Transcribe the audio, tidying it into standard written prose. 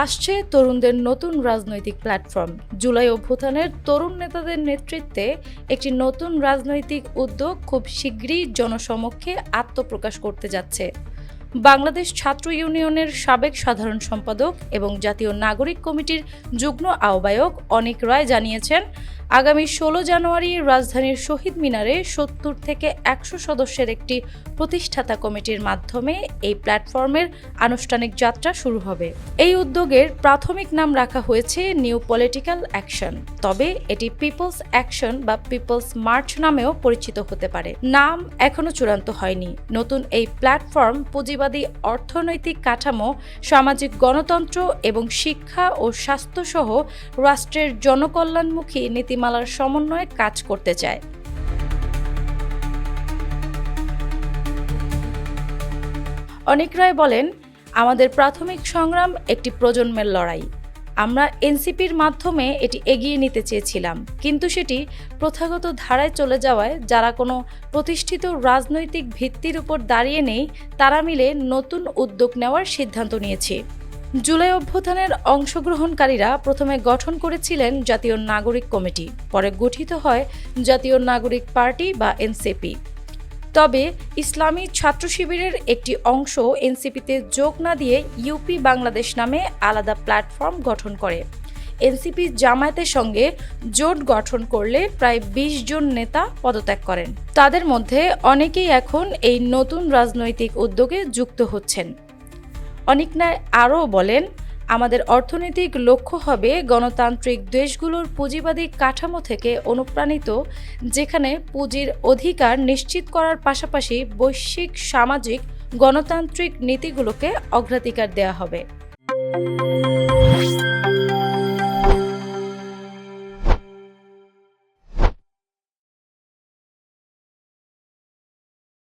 আসছে তরুণদের নতুন রাজনৈতিক প্ল্যাটফর্ম। জুলাই অভ্যুত্থানের তরুণ নেতাদের নেতৃত্বে একটি নতুন রাজনৈতিক উদ্যোগ খুব শিগগিরই জনসমক্ষে আত্মপ্রকাশ করতে যাচ্ছে। বাংলাদেশ ছাত্র ইউনিয়নের সাবেক সাধারণ সম্পাদক এবং জাতীয় নাগরিক কমিটির যুগ্ম আহ্বায়ক অনিক রায় জানিয়েছেন, আগামী 16 জানুয়ারি রাজধানীর শহীদ মিনারে 70 থেকে 100 সদস্যের একটি প্রতিষ্ঠাতা কমিটির মাধ্যমে এই প্ল্যাটফর্মের আনুষ্ঠানিক যাত্রা শুরু হবে। এই উদ্যোগের প্রাথমিক নাম রাখা হয়েছে নিউ পলিটিক্যাল অ্যাকশন, তবে এটি পিপলস অ্যাকশন বা পিপলস মার্চ নামেও পরিচিত হতে পারে। নাম এখনো চূড়ান্ত হয়নি। নতুন এই প্ল্যাটফর্ম পুঁজিবাদী অর্থনৈতিক কাঠামো, সামাজিক গণতন্ত্র এবং শিক্ষা ও স্বাস্থ্য সহ রাষ্ট্রের জনকল্যাণমুখী নীতিমালার সমন্বয়ে কাজ করতে চায়। অনিক রায় বলেন, আমাদের প্রাথমিক সংগ্রাম একটি প্রজন্মের লড়াই। আমরা এনসিপির মাধ্যমে এটি এগিয়ে নিতে চেয়েছিলাম, কিন্তু সেটি প্রথাগত ধারায় চলে যাওয়ায় যারা কোনো প্রতিষ্ঠিত রাজনৈতিক ভিত্তির উপর দাঁড়িয়ে নেই, তারা মিলে নতুন উদ্যোগ নেওয়ার সিদ্ধান্ত নিয়েছি। জুলাই অভ্যুত্থানের অংশগ্রহণকারীরা প্রথমে গঠন করেছিলেন জাতীয় নাগরিক কমিটি, পরে গঠিত হয় জাতীয় নাগরিক পার্টি বা এনসিপি। তবে ইসলামী ছাত্র শিবিরের একটি অংশ এনসিপিতে যোগ না দিয়ে ইউপি বাংলাদেশ নামে আলাদা প্ল্যাটফর্ম গঠন করে। এনসিপি জামায়াতের সঙ্গে জোট গঠন করলে প্রায় 20 জন নেতা পদত্যাগ করেন। তাদের মধ্যে অনেকেই এখন এই নতুন রাজনৈতিক উদ্যোগে যুক্ত হচ্ছেন। অনিক রায় আরও বলেন, আমাদের অর্থনৈতিক লক্ষ্য হবে গণতান্ত্রিক দেশগুলোর পুঁজিবাদী কাঠামো থেকে অনুপ্রাণিত, যেখানে পুঁজির অধিকার নিশ্চিত করার পাশাপাশি বৈশ্বিক সামাজিক গণতান্ত্রিক নীতিগুলোকে অগ্রাধিকার দেওয়া হবে।